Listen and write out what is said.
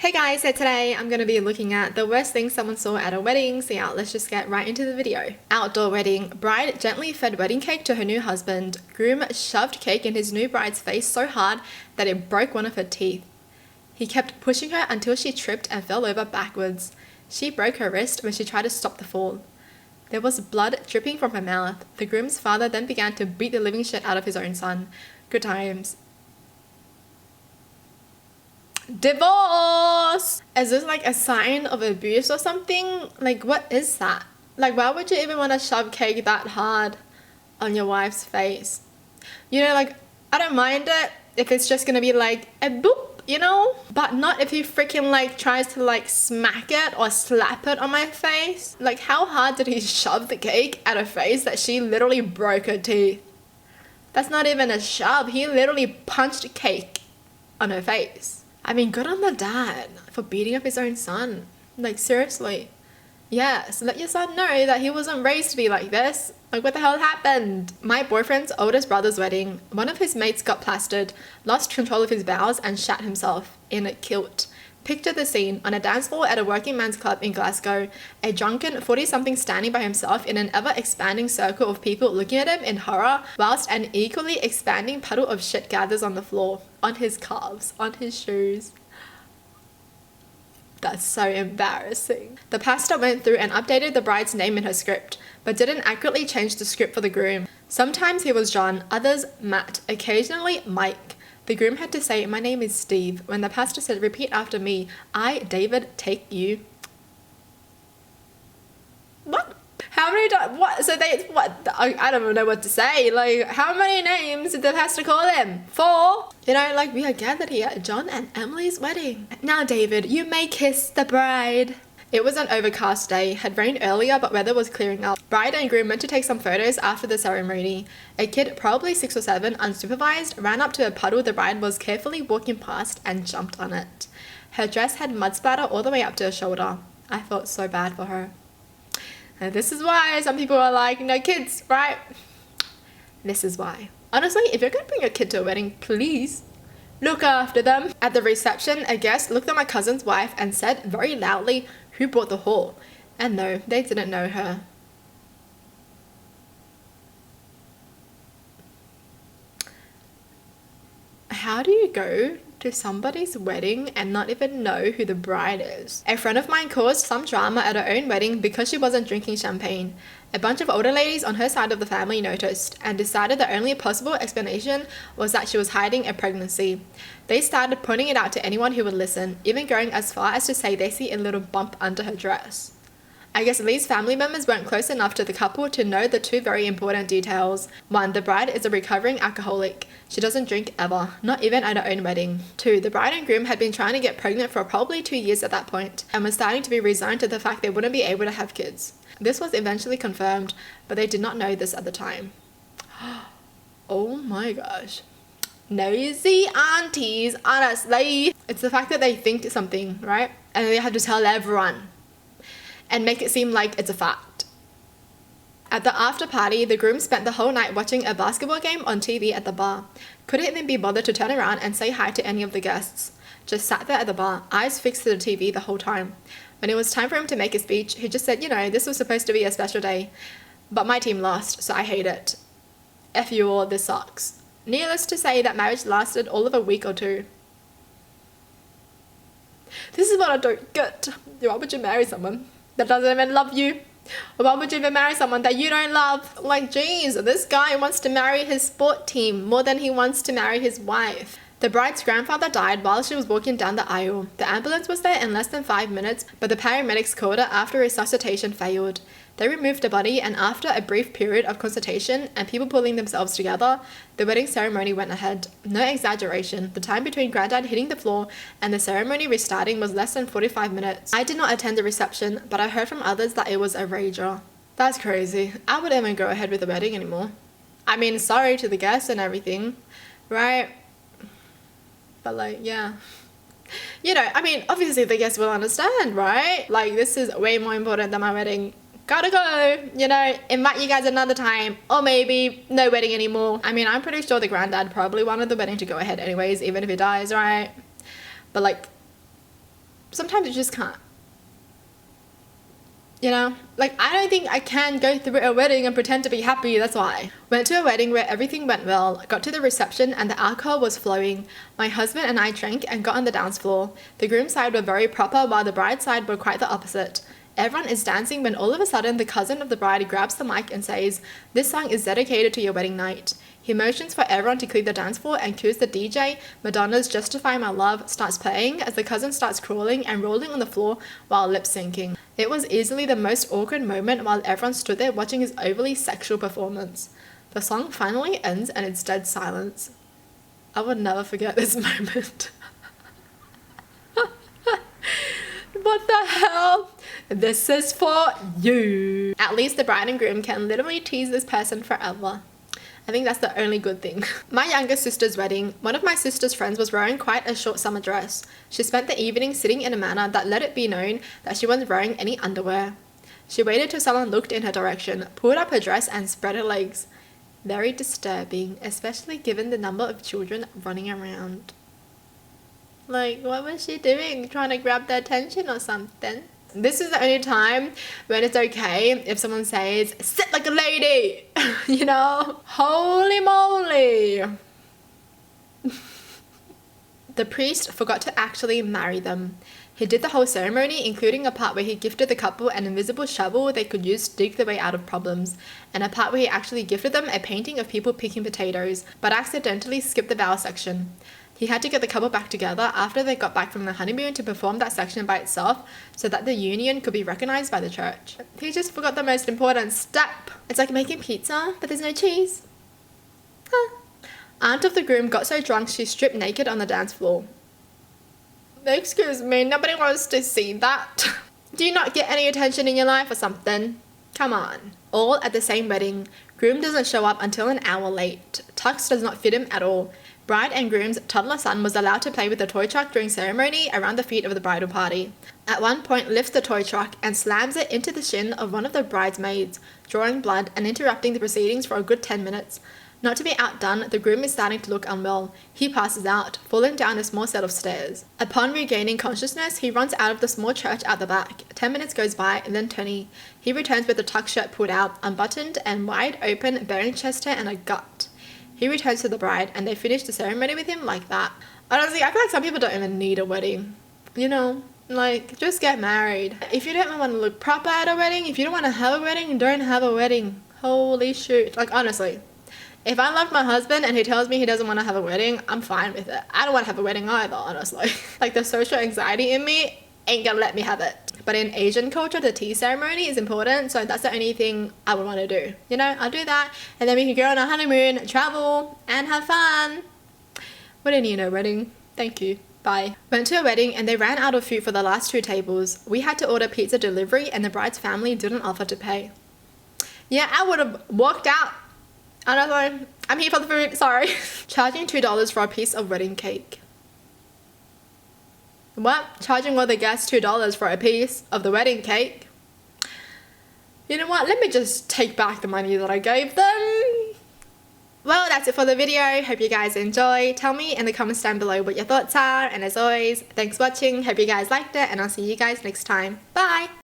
Hey guys, so today I'm going to be looking at the worst things someone saw at a wedding. So yeah, let's just get right into the video. Outdoor wedding. Bride gently fed wedding cake to her new husband. Groom shoved cake in his new bride's face so hard that it broke one of her teeth. He kept pushing her until she tripped and fell over backwards. She broke her wrist when she tried to stop the fall. There was blood dripping from her mouth. The groom's father then began to beat the living shit out of his own son. Good times. Divorce! Is this like a sign of abuse or something? Like, what is that? Like, why would you even want to shove cake that hard on your wife's face? You know, like, I don't mind it if it's just gonna be like a boop, you know? But not if he freaking like tries to like smack it or slap it on my face. Like, how hard did he shove the cake at her face that she literally broke her teeth? That's not even a shove. He literally punched cake on her face. I mean, good on the dad for beating up his own son. Like, seriously. Yes, let your son know that he wasn't raised to be like this. Like, what the hell happened? My boyfriend's oldest brother's wedding. One of his mates got plastered, lost control of his bowels, and shat himself in a kilt. Picture the scene on a dance floor at a working man's club in Glasgow. A drunken 40-something standing by himself in an ever-expanding circle of people looking at him in horror, whilst an equally expanding puddle of shit gathers on the floor, on his calves, on his shoes. That's so embarrassing. The pastor went through and updated the bride's name in her script, but didn't accurately change the script for the groom. Sometimes he was John, others Matt, occasionally Mike. The groom had to say, "My name is Steve," when the pastor said, "Repeat after me. I, David, take you." What? How many times? What? So they, what? I don't even know what to say. Like, how many names did the pastor call them? 4? You know, like, we are gathered here at John and Emily's wedding. Now, David, you may kiss the bride. It was an overcast day, had rained earlier but weather was clearing up. Bride and groom went to take some photos after the ceremony. A kid, probably 6 or 7, unsupervised, ran up to a puddle the bride was carefully walking past and jumped on it. Her dress had mud splatter all the way up to her shoulder. I felt so bad for her. And this is why some people are like, no kids, right? This is why. Honestly, if you're going to bring a kid to a wedding, please look after them. At the reception, a guest looked at my cousin's wife and said very loudly, "Who brought the whore?" And no, they didn't know her. How do you go to somebody's wedding and not even know who the bride is? A friend of mine caused some drama at her own wedding because she wasn't drinking champagne. A bunch of older ladies on her side of the family noticed and decided the only possible explanation was that she was hiding a pregnancy. They started pointing it out to anyone who would listen, even going as far as to say they see a little bump under her dress. I guess these family members weren't close enough to the couple to know the 2 very important details. 1. The bride is a recovering alcoholic. She doesn't drink ever, not even at her own wedding. 2. The bride and groom had been trying to get pregnant for probably 2 years at that point and were starting to be resigned to the fact they wouldn't be able to have kids. This was eventually confirmed, but they did not know this at the time. Oh my gosh. Nosy aunties, honestly. It's the fact that they think something, right? And they have to tell everyone and make it seem like it's a fact. At the after party, the groom spent the whole night watching a basketball game on TV at the bar. Couldn't even be bothered to turn around and say hi to any of the guests. Just sat there at the bar, eyes fixed to the TV the whole time. When it was time for him to make a speech, he just said, "You know, this was supposed to be a special day, but my team lost, so I hate it. F you all, this sucks." Needless to say, that marriage lasted all of a week or 2. This is what I don't get. Why would you marry someone that doesn't even love you? Or why would you even marry someone that you don't love? Like, geez, this guy wants to marry his sport team more than he wants to marry his wife. The bride's grandfather died while she was walking down the aisle. The ambulance was there in less than 5 minutes, but the paramedics called her after resuscitation failed. They removed the body, and after a brief period of consultation and people pulling themselves together, the wedding ceremony went ahead. No exaggeration, the time between Granddad hitting the floor and the ceremony restarting was less than 45 minutes. I did not attend the reception, but I heard from others that it was a rager. That's crazy. I wouldn't even go ahead with the wedding anymore. I mean, sorry to the guests and everything, right? But like, yeah. You know, I mean, obviously the guests will understand, right? Like, this is way more important than my wedding. Gotta go, you know, invite you guys another time, or maybe no wedding anymore. I mean, I'm pretty sure the granddad probably wanted the wedding to go ahead anyways, even if he dies, right? But like, sometimes you just can't. You know, like, I don't think I can go through a wedding and pretend to be happy, that's why. Went to a wedding where everything went well, got to the reception and the alcohol was flowing. My husband and I drank and got on the dance floor. The groom's side were very proper while the bride's side were quite the opposite. Everyone is dancing when all of a sudden the cousin of the bride grabs the mic and says, "This song is dedicated to your wedding night." He motions for everyone to clear the dance floor and cues the DJ. Madonna's "Justify My Love" starts playing as the cousin starts crawling and rolling on the floor while lip syncing. It was easily the most awkward moment while everyone stood there watching his overly sexual performance. The song finally ends and it's dead silence. I will never forget this moment. What the hell? This is for you. At least the bride and groom can literally tease this person forever. I think that's the only good thing. My younger sister's wedding, one of my sister's friends was wearing quite a short summer dress. She spent the evening sitting in a manner that let it be known that she wasn't wearing any underwear. She waited till someone looked in her direction, pulled up her dress and spread her legs. Very disturbing, especially given the number of children running around. Like, what was she doing? Trying to grab their attention or something? This is the only time when it's okay if someone says, "Sit like a lady," you know? Holy moly. The priest forgot to actually marry them. He did the whole ceremony, including a part where he gifted the couple an invisible shovel they could use to dig their way out of problems, and a part where he actually gifted them a painting of people picking potatoes, but accidentally skipped the vow section. He had to get the couple back together after they got back from the honeymoon to perform that section by itself so that the union could be recognized by the church. He just forgot the most important step. It's like making pizza, but there's no cheese. Huh. Aunt of the groom got so drunk she stripped naked on the dance floor. Excuse me, nobody wants to see that. Do you not get any attention in your life or something? Come on. All at the same wedding. Groom doesn't show up until an hour late. Tux does not fit him at all. Bride and groom's toddler son was allowed to play with the toy truck during ceremony around the feet of the bridal party. At one point lifts the toy truck and slams it into the shin of one of the bridesmaids, drawing blood and interrupting the proceedings for a good 10 minutes. Not to be outdone, the groom is starting to look unwell. He passes out, falling down a small set of stairs. Upon regaining consciousness, he runs out of the small church out the back. 10 minutes goes by, and then 20. He returns with the tuck shirt pulled out, unbuttoned and wide open, bearing chest hair and a gut. He returns to the bride, and they finish the ceremony with him like that. Honestly, I feel like some people don't even need a wedding. You know? Like, just get married. If you don't want to look proper at a wedding, if you don't want to have a wedding, don't have a wedding. Holy shoot. Like, honestly. If I love my husband and he tells me he doesn't want to have a wedding, I'm fine with it. I don't want to have a wedding either, honestly. Like, the social anxiety in me ain't gonna let me have it. But in Asian culture, the tea ceremony is important, so that's the only thing I would want to do. You know, I'll do that, and then we can go on a honeymoon, travel, and have fun. We don't need no wedding. Thank you. Bye. Went to a wedding and they ran out of food for the last 2 tables. We had to order pizza delivery and the bride's family didn't offer to pay. Yeah, I would have walked out. I don't know. I'm here for the food, sorry. Charging $2 for a piece of wedding cake. What? Charging all the guests $2 for a piece of the wedding cake? You know what? Let me just take back the money that I gave them. Well, that's it for the video. Hope you guys enjoy. Tell me in the comments down below what your thoughts are. And as always, thanks for watching. Hope you guys liked it. And I'll see you guys next time. Bye!